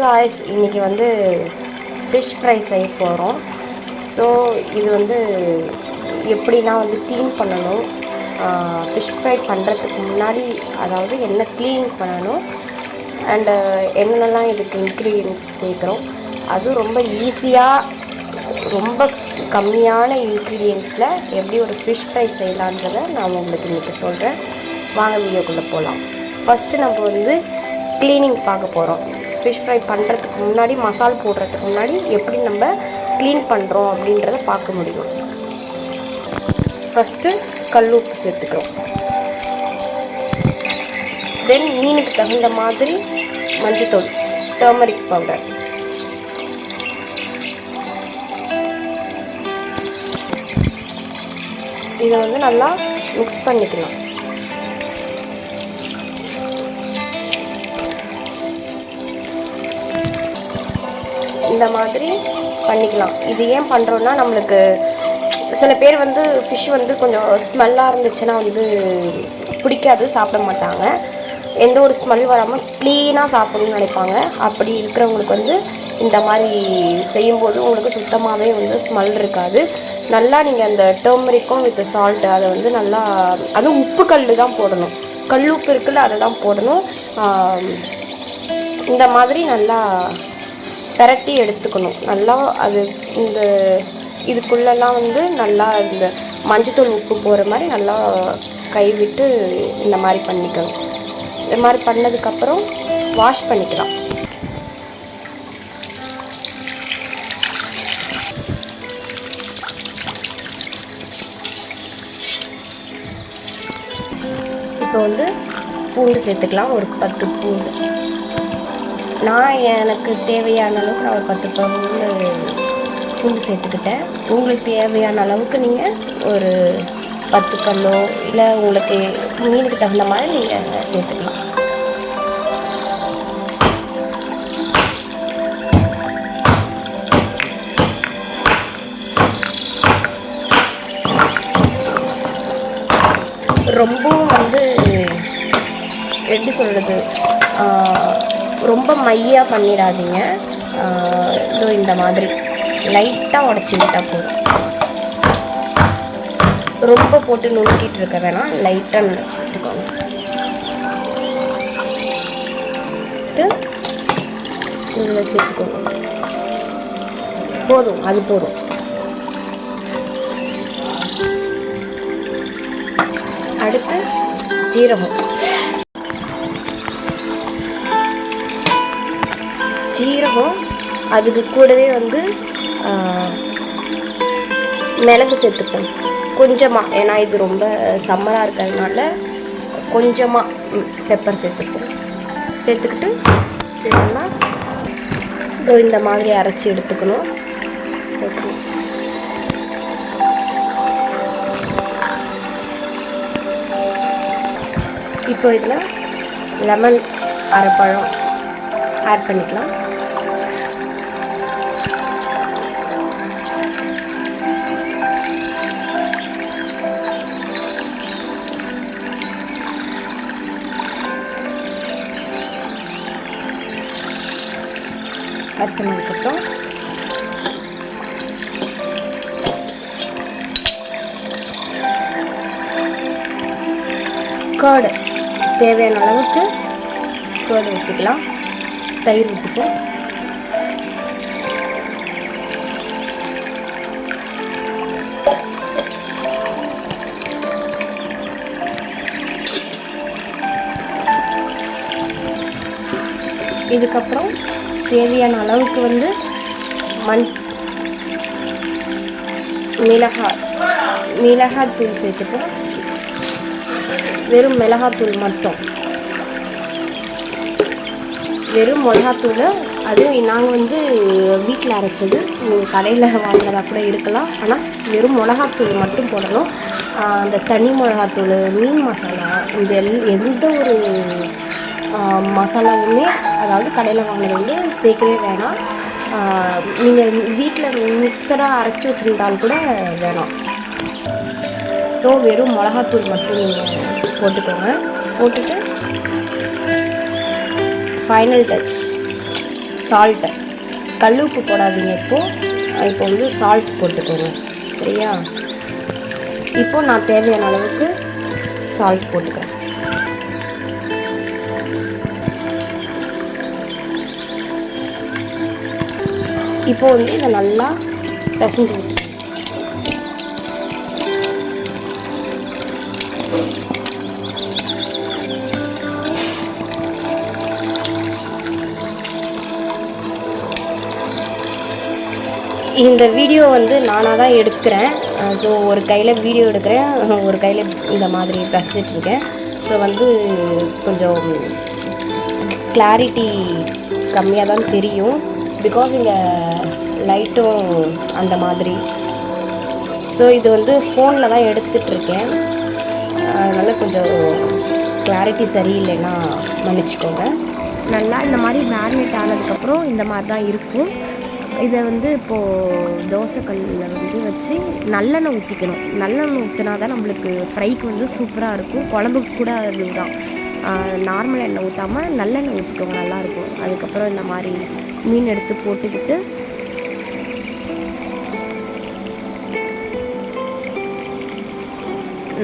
Guys இன்றைக்கி வந்து fish fry செய்ய போகிறோம். ஸோ இது வந்து எப்படின்னா வந்து க்ளீன் பண்ணணும். ஃபிஷ் ஃப்ரை பண்ணுறதுக்கு முன்னாடி அதாவது என்ன க்ளீன் பண்ணணும் அண்டு என்னென்னலாம் இதுக்கு இன்க்ரீடியன்ட்ஸ் சேர்க்குறோம், அதுவும் ரொம்ப ஈஸியாக ரொம்ப கம்மியான இன்க்ரீடியன்ட்ஸில் எப்படி ஒரு ஃபிஷ் ஃப்ரை செய்யலான்றதை நான் உங்களுக்கு இன்றைக்கி சொல்கிறேன். வாங்க வீடியோக்குள்ளே போகலாம். ஃபஸ்ட்டு நம்ம வந்து க்ளீனிங் பார்க்க போகிறோம். ஃபிஷ் ஃப்ரை பண்ணுறதுக்கு முன்னாடி மசால் போடுறதுக்கு முன்னாடி எப்படி நம்ம க்ளீன் பண்ணுறோம் அப்படின்றத பார்க்க முடியும். ஃபஸ்ட்டு கல் உப்பு சேர்த்துக்கிறோம். தென் மீனுக்கு தகுந்த மாதிரி மஞ்சத்தூள், டர்மரிக் பவுடர், இதை வந்து நல்லா மிக்ஸ் பண்ணிக்கலாம். இந்த மாதிரி பண்ணிக்கலாம். இது ஏன் பண்ணுறோன்னா, நம்மளுக்கு சில பேர் வந்து ஃபிஷ் வந்து கொஞ்சம் ஸ்மெல்லாக இருந்துச்சுன்னா வந்து பிடிக்காது, சாப்பிட மாட்டாங்க. எந்த ஒரு ஸ்மெல் வராமல் க்ளீனாக சாப்பிடணும்னு நினைப்பாங்க. அப்படி இருக்கிறவங்களுக்கு வந்து இந்த மாதிரி செய்யும்போது உங்களுக்கு சுத்தமாகவே வந்து ஸ்மெல் இருக்காது. நல்லா நீங்கள் அந்த டர்மரிக்கும் வித் சால்ட்டு அதை வந்து நல்லா, அதுவும் உப்பு கல் தான் போடணும். கல் உப்பு இருக்குல்ல, அதை தான் போடணும். இந்த மாதிரி நல்லா பெரட்டி எடுத்துக்கணும். நல்லா அது இந்த இதுக்குள்ளெல்லாம் வந்து நல்லா இந்த மஞ்சத்தூள் உப்பு போகிற மாதிரி நல்லா கைவிட்டு இந்த மாதிரி பண்ணிக்கணும். இந்த மாதிரி பண்ணதுக்கப்புறம் வாஷ் பண்ணிக்கலாம். இப்போ வந்து பூண்டு சேர்த்துக்கலாம். ஒரு 10 பூண்டு. நான் எனக்கு தேவையான அளவுக்கு நான் ஒரு 10 பூண்டு சேர்த்துக்கிட்டேன். உங்களுக்கு தேவையான அளவுக்கு நீங்கள் ஒரு 10 பல்லோ இல்லை உங்களுக்கு மீனுக்கு தகுந்த மாதிரி நீங்கள் சேர்த்துக்கலாம். ரொம்பவும் வந்து எப்படி சொல்கிறது, ரொம்ப மையாக பண்ணிடாதீங்க. இதோ இந்த மாதிரி லைட்டாக உடச்சி விட்டால் போதும். ரொம்ப போட்டு நுணுக்கிட்டு இருக்க வேணாம், லைட்டாக நுழைச்சி விட்டுக்கோங்க. இதில் சேர்த்துக்கோங்க. போதும், அது போதும். அடுத்து ஜீரகம், அதுக்கு கூடவே வந்து மிளகு சேர்த்துப்போம் கொஞ்சமாக. ஏன்னா இது ரொம்ப சம்மராக இருக்கிறதுனால கொஞ்சமாக பெப்பர் சேர்த்துப்போம். சேர்த்துக்கிட்டு இதெல்லாம் இந்த மாதிரி அரைச்சி எடுத்துக்கணும். இப்போ இதில் லெமன் அரைப்பழம் ஆட் பண்ணிக்கலாம். ஆட் பண்ணதுக்கப்புறம் கர்டு, தேவையான அளவுக்கு கர்டு ஊற்றிக்கலாம். தயிர் ஊற்றிப்போம். இதுக்கப்புறம் தேவையான அளவுக்கு வந்து மிளகாத்தூள் சேர்த்துப்போம். வெறும் மிளகாத்தூள் மட்டும், வெறும் மிளகாத்தூள். அதுவும் நாங்கள் வந்து வீட்டில் அரைச்சது, நீங்கள் கடையில் வாங்கினதாக கூட இருக்கலாம். ஆனால் வெறும் மிளகாத்தூள் மட்டும் போடணும். அந்த தனி மிளகாத்தூள், மீன் மசாலா, இந்த எந்த ஒரு மசாலாவுமே, அதாவது கடையில் வாங்கினது வந்து சேர்க்கவே வேணாம். நீங்கள் வீட்டில் மிக்சராக அரைச்சி வச்சுருந்தால் கூட வேணாம். ஸோ வெறும் மிளகாத்தூள் மட்டும் நீங்கள் போட்டுக்கோங்க. போட்டுட்டு ஃபைனல் டச் சால்ட்டு, கல் உப்பு போடாதீங்க. இப்போ வந்து சால்ட் போட்டுக்கோங்க. சரியா? இப்போது நான் தேவையான அளவுக்கு சால்ட் போட்டுக்கிறேன். இப்போ வந்து இதை நல்லா பிசைஞ்சு விட்டு இந்த வீடியோ வந்து நானாக தான் எடுக்கிறேன். ஸோ ஒரு கையில் வீடியோ எடுக்கிறேன், ஒரு கையில் இந்த மாதிரி பிசைஞ்சிட்ருக்கேன். ஸோ வந்து கொஞ்சம் கிளாரிட்டி கம்மியாக தான் தெரியும், பிகாஸ் இங்கே லைட்டும் அந்த மாதிரி. ஸோ இது வந்து ஃபோனில் தான் எடுத்துகிட்ருக்கேன், அதனால் கொஞ்சம் கிளாரிட்டி சரியில்லைன்னா மன்னிச்சிக்கோங்க. நல்லா இந்த மாதிரி மேரினேட் ஆனதுக்கப்புறம் இந்த மாதிரி தான் இருக்கும். இதை வந்து இப்போது தோசைக்கல்லில் வந்து வச்சு நல்லெண்ணெய் ஊற்றிக்கணும். நல்லெண்ணெய் ஊற்றினா தான் நம்மளுக்கு ஃப்ரைக்கு வந்து சூப்பராக இருக்கும். குழம்புக்கு கூட அதுதான். நார்மல் எண்ணெய் ஊற்றாமல் நல்லெண்ணெய் ஊற்றிக்கோங்க, நல்லாயிருக்கும். அதுக்கப்புறம் இந்த மாதிரி மீன் எடுத்து போட்டுக்கிட்டு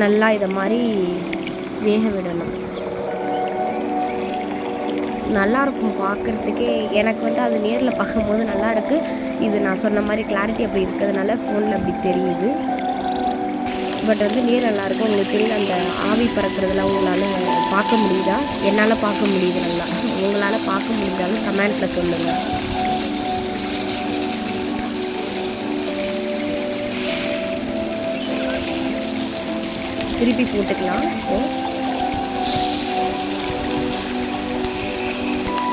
நல்லா இதை மாதிரி வேக விடணும். நல்லாயிருக்கும் பார்க்குறதுக்கே. எனக்கு வந்து அது நேரில் பார்க்கும்போது நல்லாயிருக்கு. இது நான் சொன்ன மாதிரி கிளாரிட்டி அப்படி இருக்கிறதுனால ஃபோனில் அப்படி தெரியுது. பட் வந்து நேர் நல்லாயிருக்கும். உங்களுக்கு தெரியல, அந்த ஆவி பறக்கிறதுலாம் உங்களால் பார்க்க முடியுதா? என்னால் பார்க்க முடியுது நல்லா. உங்களால் பார்க்க முடிஞ்சாலும் கமெண்ட்டில் சொல்லுங்கள். திருப்பி போட்டுக்கலாம்.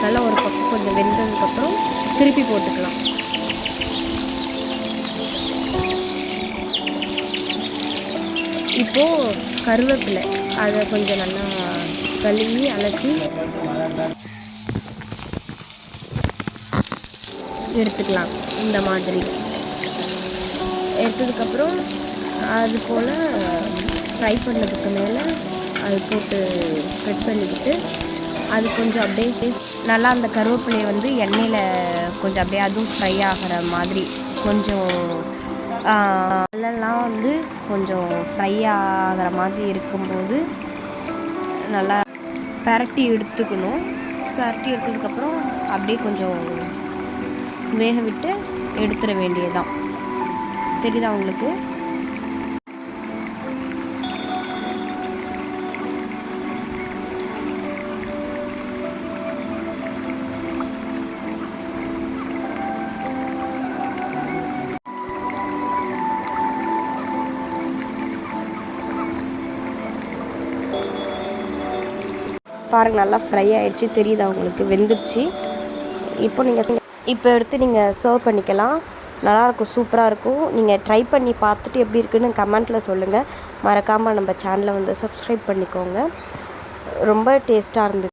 நல்லா ஒரு பக்கம் கொஞ்சம் வெந்ததுக்கப்புறம் திருப்பி போட்டுக்கலாம். இப்போது கருவேப்பிலை அதை கொஞ்சம் நல்லா கழுவி அலசி எடுத்துக்கலாம். இந்த மாதிரி எடுத்ததுக்கப்புறம் அது போல் ஃப்ரை பண்ணதுக்கு மேலே அது போட்டு ஸ்ப்ரெட் பண்ணிக்கிட்டு அது கொஞ்சம் அப்படியே நல்லா அந்த கருவேப்பிலையை வந்து எண்ணெயில் கொஞ்சம் அப்படியே அதுவும் ஃப்ரை ஆகிற மாதிரி கொஞ்சம் எல்லாம் வந்து கொஞ்சம் ஃப்ரை ஆகிற மாதிரி இருக்கும்போது நல்லா பரட்டி எடுத்துக்கணும். பரட்டி எடுத்ததுக்கப்புறம் அப்படியே கொஞ்சம் வேக விட்டு எடுத்துட வேண்டியதுதான். தெரியுதா உங்களுக்கு? பாருங்கள், நல்லா ஃப்ரை ஆகிடுச்சு. தெரியுதா உங்களுக்கு? வெந்துருச்சு. இப்போ எடுத்து நீங்கள் சர்வ் பண்ணிக்கலாம். நல்லாயிருக்கும், சூப்பராக இருக்கும். நீங்கள் ட்ரை பண்ணி பார்த்துட்டு எப்படி இருக்குன்னு கமெண்ட்டில் சொல்லுங்கள். மறக்காமல் நம்ம சேனலை வந்து சப்ஸ்கிரைப் பண்ணிக்கோங்க. ரொம்ப டேஸ்ட்டாக இருந்துச்சு.